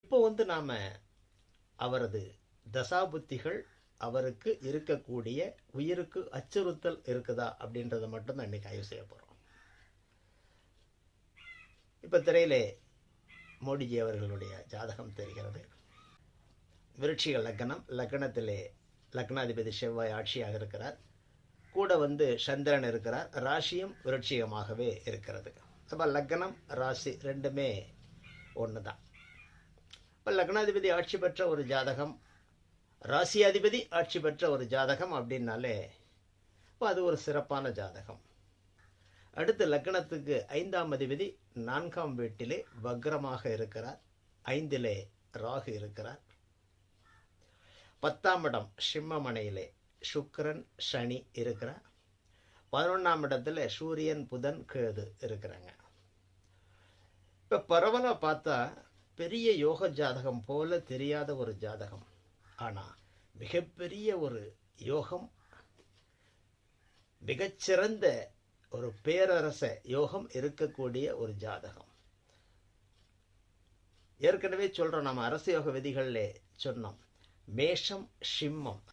இப்போ நாம் அவரது தசாபுத்திகள் அவருக்கு இருக்கக்கூடிய உயிருக்கு அச்சுறுத்தல் இருக்குதா அப்படின்றத மட்டும்தான் இன்னைக்கு ஆய்வு செய்ய போகிறோம். இப்போ திரையிலே மோடிஜி அவர்களுடைய ஜாதகம் தெரிகிறது. விருட்சிக லக்னம், லக்னத்திலே லக்னாதிபதி செவ்வாய் ஆட்சியாக இருக்கிறார். கூட சந்திரன் இருக்கிறார். ராசியும் விருட்சிகமாகவே இருக்கிறது. அப்போ லக்னம் ராசி ரெண்டுமே ஒன்று தான். இப்போ லக்னாதிபதி ஆட்சி பெற்ற ஒரு ஜாதகம், ராசி அதிபதி ஆட்சி பெற்ற ஒரு ஜாதகம் அப்படின்னாலே இப்போ அது ஒரு சிறப்பான ஜாதகம். அடுத்து லக்னத்துக்கு 5ஆம் அதிபதி 4ஆம் வீட்டிலே வக்ரமாக இருக்கிறார். 5லே ராகு இருக்கிறார். 10ஆம் இடம் சிம்மமனையிலே சுக்கிரன் சனி இருக்கிறார். 11ஆம் இடத்துல சூரியன் புதன் கேது இருக்கிறாங்க. இப்போ பரவலாக பார்த்தா பெரிய யோக ஜாதகம் போல தெரியாத ஒரு ஜாதகம், ஆனால் மிகப்பெரிய ஒரு யோகம், மிகச்சிறந்த ஒரு பேரரச யோகம் இருக்கக்கூடிய ஒரு ஜாதகம். ஏற்கனவே சொல்கிறோம், நம்ம அரச யோக விதிகளில் சொன்னோம், மேஷம் சிம்மம்